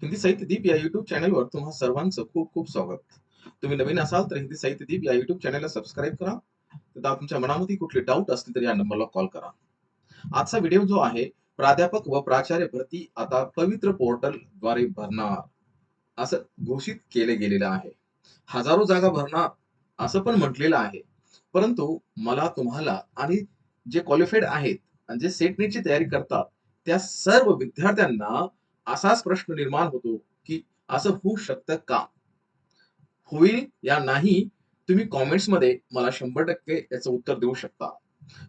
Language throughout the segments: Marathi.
हिंदी साहित्य दीप या YouTube चॅनलवर तुम्हा सर्वांचं खूप खूप स्वागत. तुम्ही नवीन असाल तर हिंदी साहित्य दीप या YouTube चॅनलला सबस्क्राईब करा. तथा तुमच्या मनामध्ये कुठले डाऊट असतील तर या नंबरला कॉल करा. आजचा व्हिडिओ जो आहे, प्राध्यापक व प्राचार्य भरती आता पवित्र पोर्टलद्वारे भरणार असं घोषित केले गेलेलं आहे. हजारो जागा भरणार असं पण म्हटलेलं आहे. परंतु मला तुम्हाला आणि जे क्वालिफाईड आहेत आणि जे सेट नीटची तयारी करतात, त्या सर्व विद्यार्थ्यांना असाच प्रश्न निर्माण होतो, की असं होऊ शकतं का? होईल या नाही, तुम्ही कमेंट्समध्ये मला 100% याचं उत्तर देऊ शकता.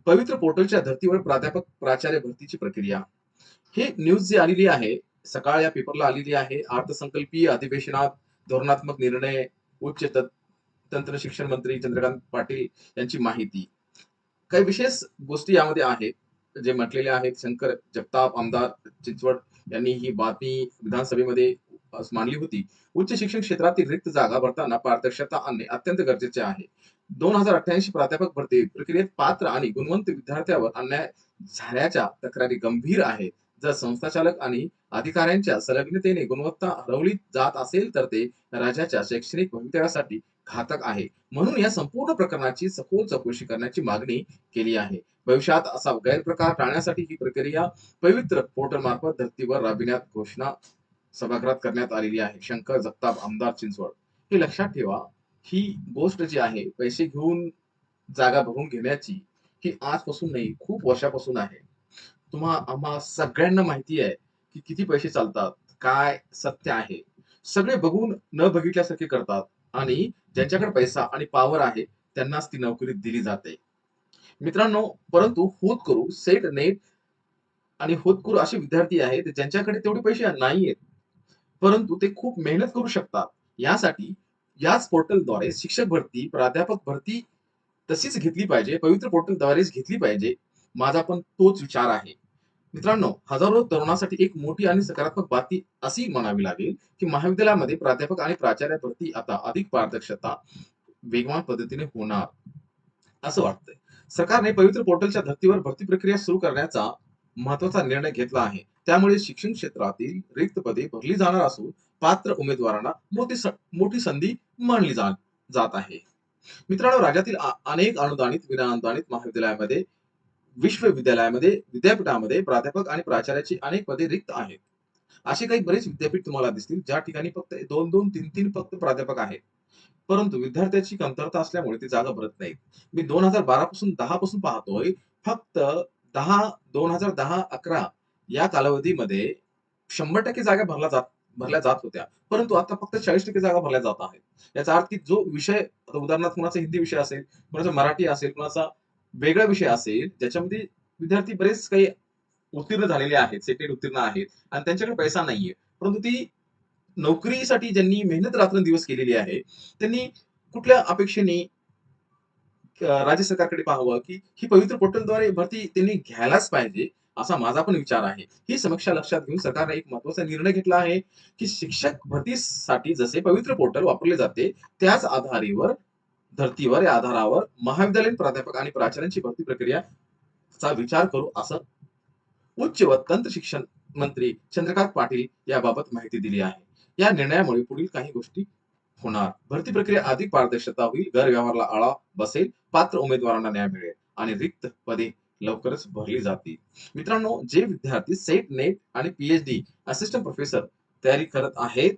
पवित्र पोर्टलच्या धर्तीवर प्राध्यापक, प्राचार्य भरतीची प्रक्रिया. हे न्यूज जी आलेली आहे, सकाळ या पेपरला आलेली आहे. अर्थसंकल्पीय अधिवेशनात धोरणात्मक निर्णय, उच्च तंत्र शिक्षण मंत्री चंद्रकांत पाटील यांची माहिती. काही विशेष गोष्टी यामध्ये आहेत, जे म्हटलेले आहेत. शंकर जगताप आमदार चिंचवड यांनी ही बातमी विधानसभेमध्ये मांडली होती. उच्च शिक्षण क्षेत्रातील रिक्त जागा भरताना पारदर्शकता आणणे अत्यंत गरजेचे आहे. 2088 प्राध्यापक भरती प्रक्रियेत पात्र आणि गुणवंत विद्यार्थ्यावर अन्याय झाल्याच्या तक्रारी गंभीर आहेत. जर संस्थाचालक आणि अधिकाऱ्यांच्या संलग्नतेने गुणवत्ता हरवली जात असेल तर ते राज्याच्या शैक्षणिक भवितव्यासाठी घातक आहे. म्हणून या संपूर्ण प्रकरणाची सखोल चौकशी करण्याची मागणी केली आहे. भविष्यात असा गैरप्रकार टाळण्यासाठी ही प्रक्रिया पवित्र पोर्टल मार्फत धर्तीवर राबविण्यात घोषणा सभागृहात करण्यात आलेली आहे. शंकर जगताप आमदार चिंचवड. हे लक्षात ठेवा, ही गोष्ट जी आहे पैसे घेऊन जागा भरून घेण्याची, ही आजपासून नाही खूप वर्षापासून आहे. आम्हा सगळ्यांना माहिती आहे, की किती पैसे चालतात, काय सत्य आहे. सगळे बघून न बघितल्यासारखे करतात आणि ज्यांच्याकडे पैसा आणि पॉवर आहे त्यांनाच ती नोकरी दिली जाते. मित्रांनो, परंतु होतकरू, सेट, नेट आणि होतकरू असे विद्यार्थी आहेत ज्यांच्याकडे तेवढे पैसे नाहीयेत. परंतु ते खूप मेहनत करू शकतात. यासाठी याच पोर्टलद्वारे शिक्षक भरती, प्राध्यापक भरती तशीच घेतली पाहिजे. पवित्र पोर्टलद्वारेच घेतली पाहिजे. माझा पण तोच विचार आहे. मित्रांनो, हजारो तरुणांसाठी एक मोठी आणि सकारात्मक बातमी अशी म्हणावी लागेल, की महाविद्यालयामध्ये प्राध्यापक आणि प्राचार्य भरती आता अधिक पारदर्शकता, वेगवान पद्धतीने होणार, असं वाटतंय. सरकारने पवित्र पोर्टलच्या धर्तीवर भरती प्रक्रिया सुरू करण्याचा महत्वाचा निर्णय घेतला आहे. त्यामुळे शिक्षण क्षेत्रातील रिक्त पदे भरली जाणार असून पात्र उमेदवारांना मोठी संधी मानली जात आहे. मित्रांनो, राज्यातील अनेक अनुदानित, विनाअनुदानित महाविद्यालयामध्ये, विश्वविद्यालयामध्ये, विद्यापीठामध्ये प्राध्यापक आणि प्राचार्याची अनेक पदे रिक्त आहेत. असे काही बरेच विद्यापीठ तुम्हाला दिसतील, ज्या ठिकाणी फक्त 2-2, 3-3 फक्त प्राध्यापक आहेत. परंतु विद्यार्थ्याची कमतरता असल्यामुळे ती जागा भरत नाहीत. मी 2012 पासून 10 पासून पाहतोय, फक्त 10 2010-11 या कालावधीमध्ये 100% जागा भरल्या जात होत्या. परंतु आता फक्त 40% जागा भरल्या जात आहेत. याचा अर्थ की जो विषय, आता उदाहरणार्थ कुणाचा हिंदी विषय असेल, कुणाचा मराठी असेल, कुणाचा वेगळा विषय असेल, ज्याच्यामध्ये विद्यार्थी बरेच काही उत्तीर्ण झालेले आहेत, सेटेड उत्तीर्ण आहेत आणि त्यांच्याकडे पैसा नाहीये. परंतु ती नोकरीसाठी ज्यांनी मेहनत रात्रंदिवस केलेली आहे, त्यांनी कुठल्या अपेक्षेने राज्य सरकारकडे पाहावं, की ही पवित्र पोर्टलद्वारे भरती त्यांनी घ्यायलाच पाहिजे, असा माझा पण विचार आहे. ही समीक्षा लक्षात घेऊन सरकारने एक महत्त्वाचा निर्णय घेतला आहे, की शिक्षक भरतीसाठी जसे पवित्र पोर्टल वापरले जाते, त्याच धर्तीवर या आधारावर महाविद्यालयीन प्राध्यापक आणि प्राचार्यांची भरती प्रक्रियाचा विचार करू, असं उच्च व तंत्र शिक्षण मंत्री चंद्रकांत पाटील याबाबत माहिती दिली आहे. या निर्णयामुळे पुढील काही गोष्टी होणार. भरती प्रक्रिया अधिक पारदर्शकता होईल, गैरव्यवहाराला आळा बसेल, पात्र उमेदवारांना न्याय मिळेल आणि रिक्त पदे लवकरच भरली जातील. मित्रांनो, जे विद्यार्थी सेट, नेट आणि पीएचडी असिस्टंट प्रोफेसर तयारी करत आहेत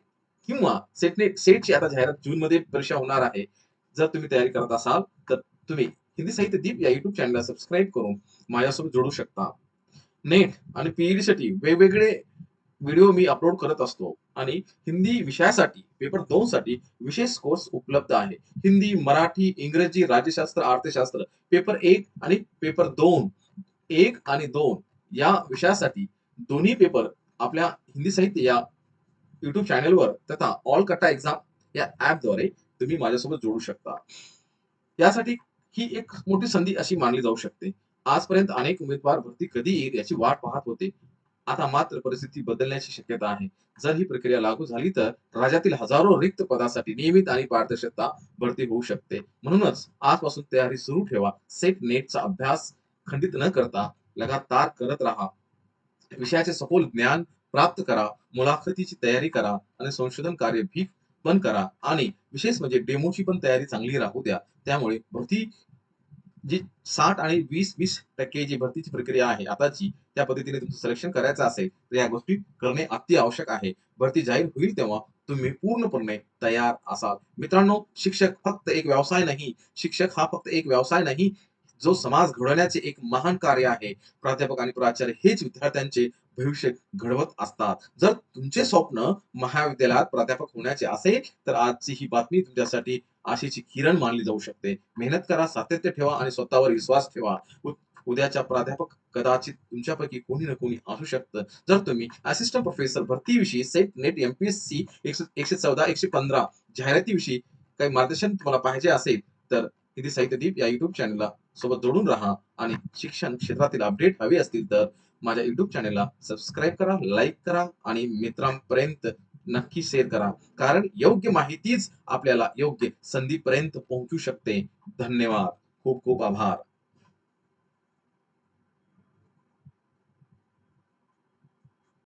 किंवा सेटची आता जाहिरात जूनमध्ये परीक्षा होणार आहे. जर तुम्ही तयारी करत असाल, तर तुम्ही हिंदी साहित्य दीप या YouTube चॅनलला सबस्क्राईब करून माझ्यासोबत जोडू शकता. नेट आणि पीईडीसाठी वेगवेगळे व्हिडिओ मी अपलोड करत असतो आणि हिंदी विषयासाठी पेपर 2 साठी विशेष कोर्स उपलब्ध आहे. हिंदी, मराठी, इंग्रजी, राज्यशास्त्र, अर्थशास्त्र पेपर 1 आणि पेपर 2, 1 आणि 2 या विषयासाठी दोन्ही पेपर आपल्या हिंदी साहित्य या YouTube चॅनलवर तथा ऑल कट्टा एक्झाम या ॲपद्वारे तुम्ही माझ्यासोबत जोडू शकता. यासाठी ही एक मोठी संधी अशी मानली जाऊ शकते. आजपर्यंत अनेक उमेदवार भरती कधी येईल याची वाट पाहत होते. आता मात्र परिस्थिती बदलण्याची शक्यता आहे. जर ही प्रक्रिया लागू झाली तर राज्यातील हजारो रिक्त पदासाठी नियमित आणि पारदर्शकता भरती होऊ शकते. म्हणूनच आजपासून तयारी सुरू ठेवा. सेट नेटचा अभ्यास खंडित न करता लगातार करत राहा. विषयाचे सखोल ज्ञान प्राप्त करा, मुलाखतीची तयारी करा आणि संशोधन कार्य भी पण करा आणि विशेष म्हणजे डेमोची पण तयारी चांगली राहू द्या. त्यामुळे भरती जी 60 आणि 20% जी भरतीची प्रक्रिया आहे आताची, त्या पद्धतीने तुमचं सिलेक्शन करायचं असेल, तर या गोष्टी करणे अति आवश्यक आहे. भरती जाहीर होईल तेव्हा तुम्ही पूर्णपणे तयार असाल. मित्रांनो, शिक्षक फक्त एक व्यवसाय नाही. शिक्षक हा फक्त एक व्यवसाय नाही, जो समाज घडवण्याचे एक महान कार्य आहे. प्राध्यापक आणि प्राचार्य हेच विद्यार्थ्यांचे भविष्य घडवत असतात. जर तुमचे स्वप्न महाविद्यालयात प्राध्यापक होण्याचे असेल, तर आजची ही बातमी तुमच्यासाठी आशेची किरण मानली जाऊ शकते. मेहनत करा, सातत्य ठेवा आणि स्वतःवर विश्वास ठेवा. उद्याच्या प्राध्यापक कदाचित तुमच्यापैकी कोणी ना कोणी असू शकतं. जर तुम्ही असिस्टंट प्रोफेसर भरतीविषयी सेट, नेट, एम-पी-एस-सी 114, 115 जाहिरातीविषयी काही मार्गदर्शन तुम्हाला पाहिजे असेल, तर निधी साहित्यदीप या YouTube चॅनलला सोबत जोडून राहा आणि शिक्षण क्षेत्रातील अपडेट हवे असतील तर माझ्या YouTube चॅनलला सबस्क्राईब करा, लाईक करा आणि मित्रांपर्यंत नक्की शेअर करा. कारण योग्य माहितीच आपल्याला योग्य संधीपर्यंत पोहोचू शकते. धन्यवाद. खूप खूप आभार.